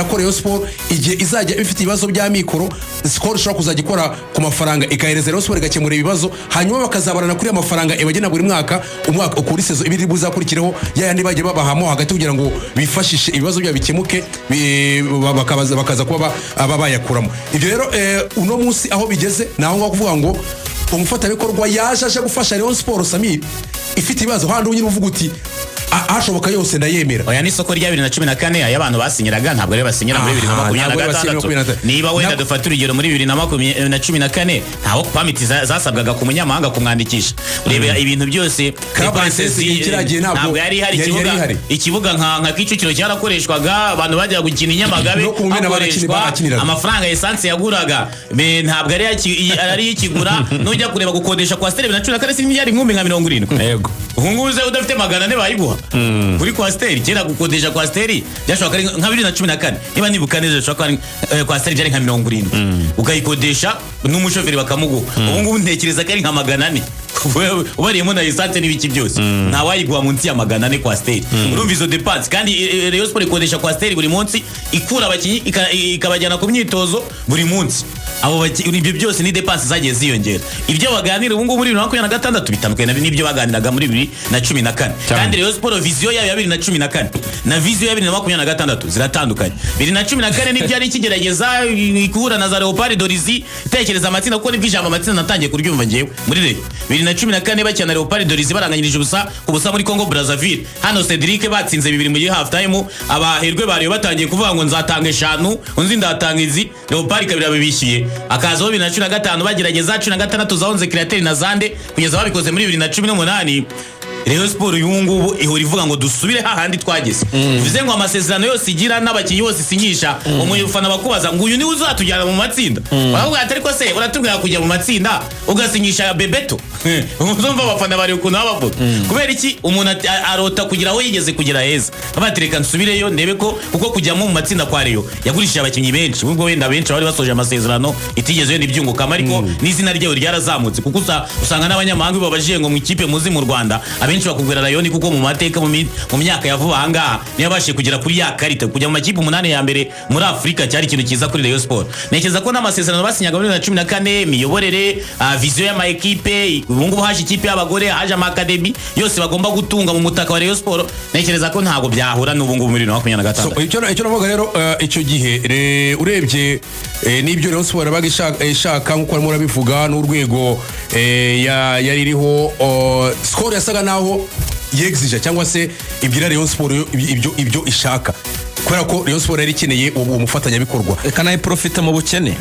ko Rayon Sport igihe izajya ifite ibibazo bya mikoro Skol ishobora kuzajya ikora ku mafaranga ikahereza Rayon Sport igakemura ibibazo hanyuma bakazabarana kuri amafaranga ibagena buri mwaka kuri sezo ibiri buzakurikiraho yandi bagiye babahamo hagati kugira ngo bifashishe ibibazo bya bikemuke bakaza kuba bayakuramo. Ibyo rero uno munsi aho bigeze naho ngo kuvuga ngo umufatanyabikorwa yaje gufasha Rayon Sport Samir ifite ibibazo handi unyine uvuga uti ashoboka yose ndayemera. Oya ni soko rya 2014 ay'abantu basinyiraga ntabwo rero basinyira muri 2026 niba wenda dufatira igero muri 2014 ntaho pamiti zasabwaga ku munyamahanga kumwandikisha urebe ibintu byose ntabwo yari hari ikibuga nka Kicukiro cyarakoreshwaga abantu bajya gukina Inyamagabe amafaranga essence yaguraga ntabwo ari ikigura nujya kureba gukodesha kwa Stade 2014 si miliyari 1070 yego hunguze udafite magana ne bayiguha kuri kwa Stade kera gukodesha kwa Stade byashoboka nka 2014 niba nibuka neza shoka kwa Stade byari nka 70 ukayikodesha n'umushoferi bakamuguha ubu ngubu ntekereza ko ari nka magana ne ubariyemo na essence n'ibiki byose nta wayiguha munsi ya magana ne kwa Stade urumva izo dépenses kandi Rayon Sport ikodesha kwa Stade buri munsi ikura abakinyi ikabajyana ku myitozo buri munsi abo ibyo byose ni dépenses zagiye ziyongera ibyo baganira ubu ngubu muri 2026 bitandukanye n'ibyo baganiraga muri 2014 kandi Rayon Sport vision yayo ya 2014 na vision ya 2026 ziratandukanye 2014 nibyo ari kigerageza ikura na za Leopard Dorizi tekereza amatsinda kuko nibyo ijambo amatsinda natangiye kuryumva ngewe muri rero 2014 bakina Leopard Dorizi baranganyirije ubusa muri Congo Brazzaville hano Cedric batsinze 2 muri half time abaherwe bariyo batangiye kuvuga ngo nzatanga 5 unzi ndatanga izi Leopard kabira bibishiye akazo 2015 bagerageza 2016 zaonze createur na Zande kugeza babikoze muri 2018 Rayon Sport yungubu ihora ivuga ngo dusubire hahandi twageze bivuze ngo amasezerano yose igira n'abakinyi bose sinyisha umuyufana bakubaza ngo uyu ni uzatujyana mu matsinda bavuga atari ko se uratubwira kujya mu matsinda ugasinyisha Bebeto uzumva abafana bari ukuntu bavuga kubera iki umuntu arota kugira aho yigeze kugira heza abatereka nsubireyo ndebe ko kuko kujya mu matsinda kwa Rayon yagurishije abakinyi benshi ubwo wenda benshi bari basoje amasezerano itigeze wenda ibyunguka ariko n'izina ryayo ryarazamutse kuko usanga n'abanyamahanga babajiye ngo mu ikipe muzi mu Rwanda benshi bakubwira Rayon kuko mu mateka mu myaka yavuba hanga niyo bashiye kugera kuri ya karita kujya mu makipe 8 ya mbere muri Afrika cyari ikintu kiza kuri Rayon Sport. Nekeza ko n'amasezerano basinyaga muri 2014 miyoborere vision ya ma equipe ubungu haje ikipe y'abagore haje ama academy yose bagomba gutunga mu mutaka wa Rayon Sport. Nekeza ko ntago byahura n'ubungu muri 2025. Icyo navuga rero icyo gihe urebye n'ibyo Rayon Sport bagishaka nkuko arimo rabivuga n'urwego yari iriho Skol yasaga naho yexija cyangwa se ibwira Rayon Sport ibyo ishaka kubera ko Rayon Sport yari ikeneye uwo mufatanyabikorwa kanaye profita mu bukene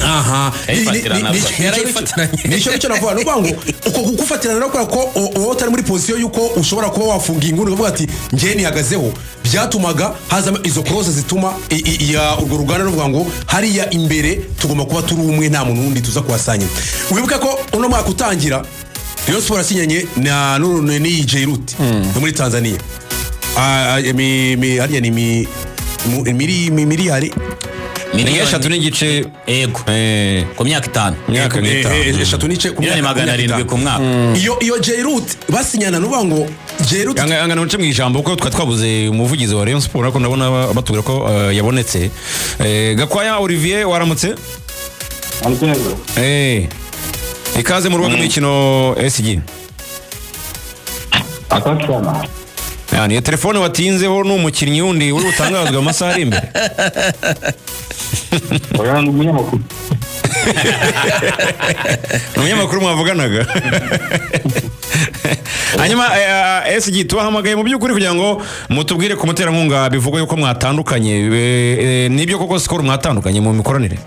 nicyo navuga no ngo uko gufatirana no ko uwo utari muri position yuko ushobora kuba wafunga inguni uvuga ati ngiye nihagazeho byatumaga haza izo clause zituma urwo ruganda ruvuga ngo hariya imbere tugomba kuba turi umwe nta muntu wundi tuza kuhasanya. Wibuka ko uno mwaka utangira Rayon Sport asinyanye na ni Jairut muri Tanzania hariya ni miliyari eshatu n'igice yego ku myaka 5 eshatu n'igice ku myaka 700 ku mwaka iyo Jairut basinyana nuvuga ngo Jairut angana mu ijambo kuko twabuze umuvugizi wa Rayon Sport ariko ndabona batubwira ko yabonetse Gakwaya Olivier waramutse ikaze mu rugo rw'imikino SG akakana yani telefone watinzeho n'umukinnyi wundi uri utangazwa amasaha ari imbere oyana umunyamakuru umunyamakuru mwavuganaga hanyuma SG tubahamagaye mu by'ukuri kugira ngo mutubwire ku muterankunga bivugwa yuko mwatandukanye nibyo koko Skol mwatandukanye mu mikoranire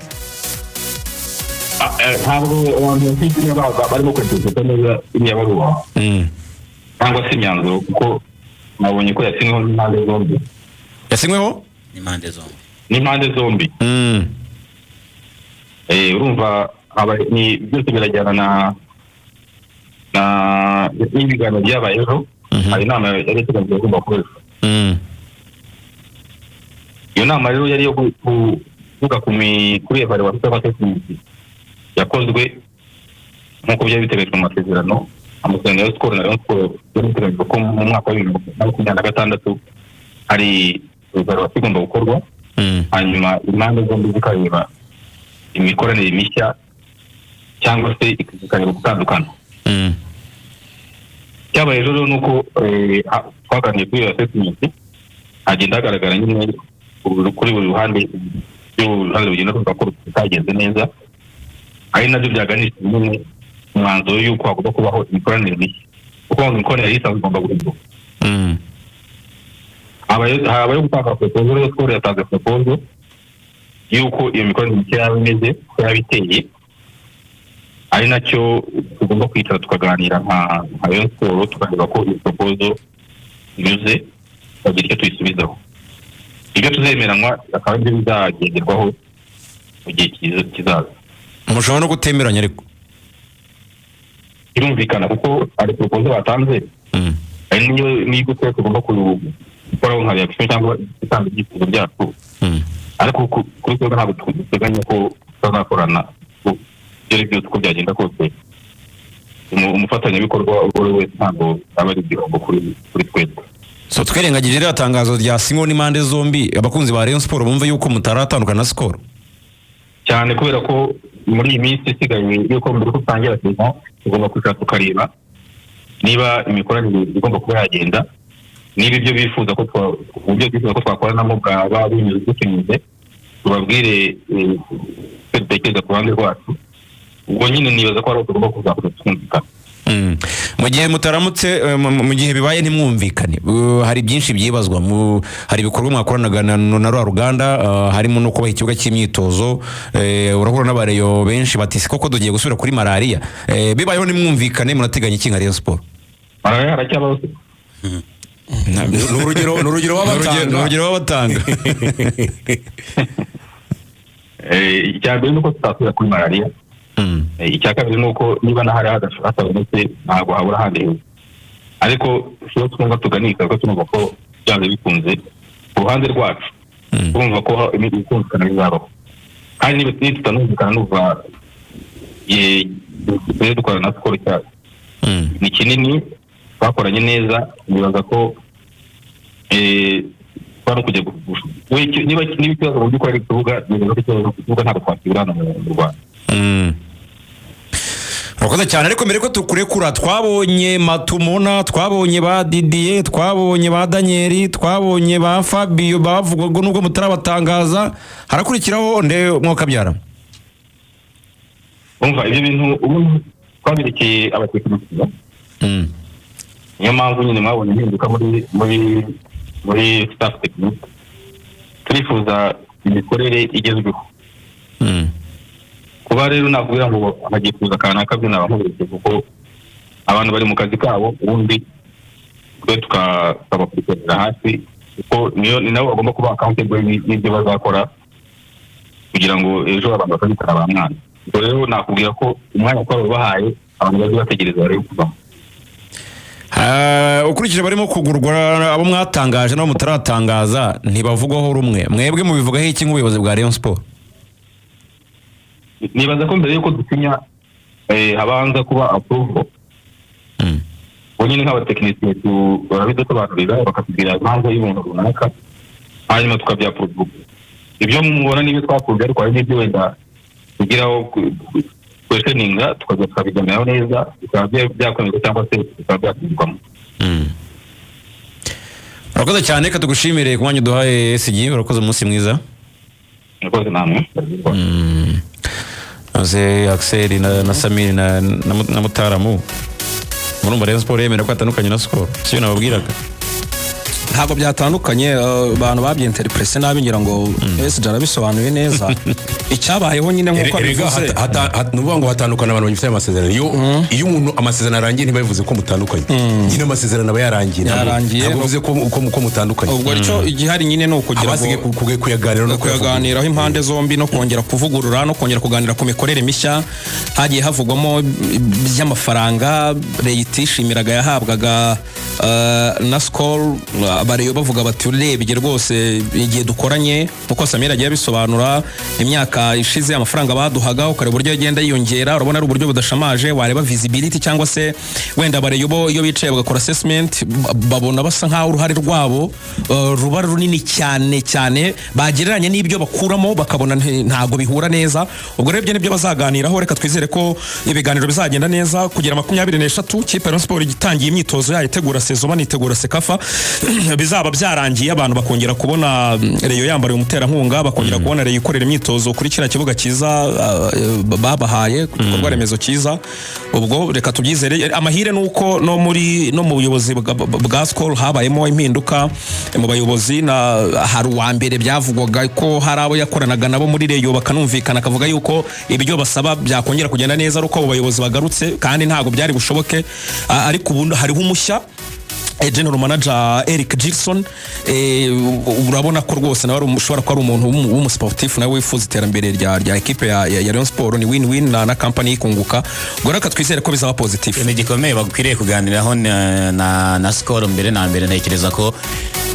ntabwo abantu bafite barimo kwiteza neza imyabaruwa cyangwa se imyanzuro kuko nabonye ko yasinyweho n'impande zombi n'impande zombi urumva ni byose birajyana na n'ibiganiro byabayeho hari inama yari iteganyijwe igomba gukoreshwa iyo nama rero yari yo kuvuga kuri evaluation y'amatekiniki yakozwe nkuko byari biteganyijwe mu masezerano amasezerano ya Skol na Rayon Sport yari biteganyijwe ko mu mwaka wa 2026 hari evaluation igomba gukorwa hanyuma impande zombi zikareba imikoranire mishya cyangwa se zikareba gutandukana. Cyabaye rero nuko twaganiriye kuri iyo assessment hagenda hagaragara nyine kuri buri ruhande rugenda ruvuga ko rutagenze neza, ari nabyo byaganishije nyine umwanzuro y'uko hagomba kubaho imikoranire mishya, kuko imikoranire isanzwe igomba guhinduka. habayeho gutanga proposal, rero Skol yatanze proposal y'uko iyo mikoranire mishya yaba imeze, ko yaba iteye, ari nacyo tugomba kwicara tukaganira nka Rayon Sport tukareba ko iyo proposal inyuze bagira icyo tuyisubizaho. Ibyo tuzemeranywa akaba ibyo bizagenderwaho mu gihe kizaza. Mushobora no gutemeranya ariko birumvikana kuko ari proposal batanze, ari niyo tugomba gukora nka reaction cyangwa gutanga ibyifuzo byacu, ariko kuri twebwe ntabwo duteganya ko tuzakorana ibyo byose uko byagenda kose. Umufatanyabikorwa uwo wese ntabwo aba ari igihombo kuri twebwe. So twerengagije rero atangazo rya Singo n'impande zombi, abakunzi ba Rayon Sport bumva yuko mutaratandukana na Skol cyane, kubera ko muri iyi minsi isigaye yuko mbere ko tutangira kuva tugomba kwicara tukareba niba imikoranire igomba kuba yagenda, niba ibyo bifuza ko twakoranamo bwaba binyuze tubabwire dutekereza ku ruhande rwacu. Ubwo nyine nibaza ko ari tugomba kuzakomeza twumvikana. Mu gihe mutaramutse, mu gihe bibaye ntimwumvikane, hari byinshi byibazwa, hari ibikorwa mwakoranaga na rwa ruganda, harimo no kubaha ikibuga cy'imyitozo, urahura n'abareyo benshi bati koko dugiye gusubira kuri malaria. Bibayeho ntimwumvikane, murateganya iki nka Rayon Sport? Malaria haracyabaho n'urugero w'abatanga icya mbere nuko tutasubira kuri malaria. Icya kabiri nuko niba nahari hatabonetse ntabwo habura ahandi heza, ariko iyo twumva tuganisha ko tunumva ko byanze bikunze ku ruhande rwacu, twumva ko ibikumvikana bizabaho, kandi niba tutanumvikana n'uva dukorana na Skol cyacu ni kinini, twakoranye neza, nibaza ko twari kujya niba ikibazo mu by'ukuri ari kuvuga, nibaza ko ikibazo ku kibuga ntabwo twakibura mu Rwanda. Urakoze cyane, ariko mbere ko tukurekura, twabonye Matumona, twabonye ba Didier, twabonye ba Daniel, twabonye ba Fabio, bavuga ngo nubwo mutarabatangaza harakurikiraho nde mwokabyara. Umva ibyo bintu ubu twabirekeye abatekinisiye, niyo mpamvu nyine mwabonye impinduka muri staff technique. Turifuza imikorere igezweho. Kuba rero nakubwira ngo hagiye kuza kanaka byo nabamuberetse, kuko abantu bari mu kazi kabo, ubundi twe tukabakurikirana hasi, kuko ni nabo bagomba kuba accountable n'ibyo bazakora kugira ngo ejo abantu bakabikora ba mwana. Ubwo rero nakubwira ko umwanya twaba bahaye abantu bazi bategereza bari kuvamo. Ukurikije barimo kugurwa, abo mwatangaje nabo mutaratangaza ntibavugwaho rumwe, mwebwe mubivugaho iki nk'ubuyobozi bwa Rayon Sport? Nibaza ko mbere yuko dusinya habanza kuba approval. Nyine nk'abatekinisiye barabidusobanurira bakatubwira impamvu y'umuntu runaka, hanyuma tukabyaprove. Ibyo mubona n'ibyo twakunze, ariko hari n'ibyo wenda tugiraho questioninga tukaza tukabiganiraho neza, bikaba byakomeza cyangwa se bikaba byasubirwamo. Urakoze cyane, reka tugushimire ku mwanya uduhaye SG. Urakoze, umunsi mwiza. Urakoze namwe. Axel na Samir na Mutaramu, murumva Rayon Sport yemera ko atandukanye na Skol? Siyo nababwiraga ntabwo byatandukanye, abantu babyinterprese nabi, ngira ngo SG arabisobanuye neza. Icyabayeho nyine nk'uko bivuze, nuvuga ngo hatandukana abantu bafite amasezerano. Iyo umuntu amasezerano arangiye ntibavuze ko mutandukanye, nyine amasezerano aba yarangiye, ntabwo bivuze ko mutandukanye. ubwo icyo igihari nyine ni ukugira ngo kuyaganiraho impande zombi, no kongera kuvugurura, no kongera kuganira ku mikorere mishya. Hagiye havugwamo by'amafaranga Leta ishimiraga yahabwaga na Skol, abareyo bavuga bati urebye rwose igihe dukoranye nkuko Samira agiye bisobanura imyaka ishize amafaranga baduhaga ukareba uburyo agenda yiyongera urabona ari uburyo budashamaje wareba visibility cyangwa se wenda abareyo bo iyo bicaye bagakora assessment babona basa nkaho uruhare rwabo ruba runini cyane bagereranye n'ibyo bakuramo bakabona ntago bihura neza ubwo rebye nibyo bazaganiraho reka twizere ko ibiganiro bizagenda neza kugera 23 kipe Rayon Sport igitangiye imyitozo yayo itegura sezo banitegura sekafa bizaba byarangiye abantu bakongera kubona Reyo yambariye umuterankunga bakongera kubona Reyo ikorera imyitozo kuri kira kibuga cyiza babahaye kugikorwa remezo cyiza ubwo reka tubyizere amahire nuko no mu buyobozi bwa Skol habayemo impinduka mu bayobozi na hari uwa mbere byavugwaga ko hari abo yakoranaga nabo muri Reyo bakanumvikana akavuga yuko ibyo basaba byakongera kugenda neza ari uko abo bayobozi bagarutse kandi ntago byari bushoboke ariko ubu hariho umushya General Manager Eric Jackson urabona ko rwose nawe ushobora ko ari umuntu w'umusportif nawe wifuza iterambere rya equipe ya Rayon Sport ni win-win na company ikunguka ngo reka twizere ko bizaba positive ni gikomeye bakwiriye kuganiraho na Skol mbere na mbere ntekereza ko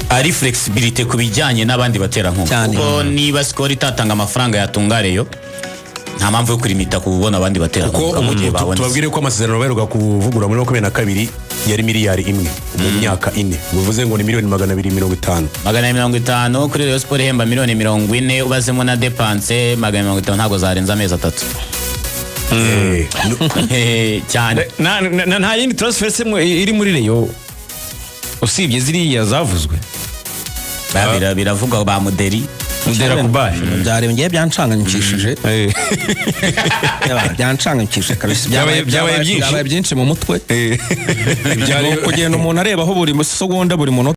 ari flexibility kubijyanye n'abandi batera nkunga kuko niba Skol itatanga amafaranga yatungareyo nta mpamvu yo kurimita kubona abandi batera nkunga tubabwire ko amasezerano baheruka kuvugura muri 22 yari miliyari imwe mu myaka 4 bivuze ngo ni miliyoni 250 250 kuri Rayon Sport ihemba miliyoni 40 ubazemo na dépense 250 ntago zarenza amezi 3 cyane nta yindi transfer iri muri Reyo usibye ziriya zavuzwe biravuga ba Mudera Kubashi byarengeye byancanganyikishije byancanganyikishije kabisa byabaye byinshi mu mutwe kugenda umuntu areba aho buri segonda buri munota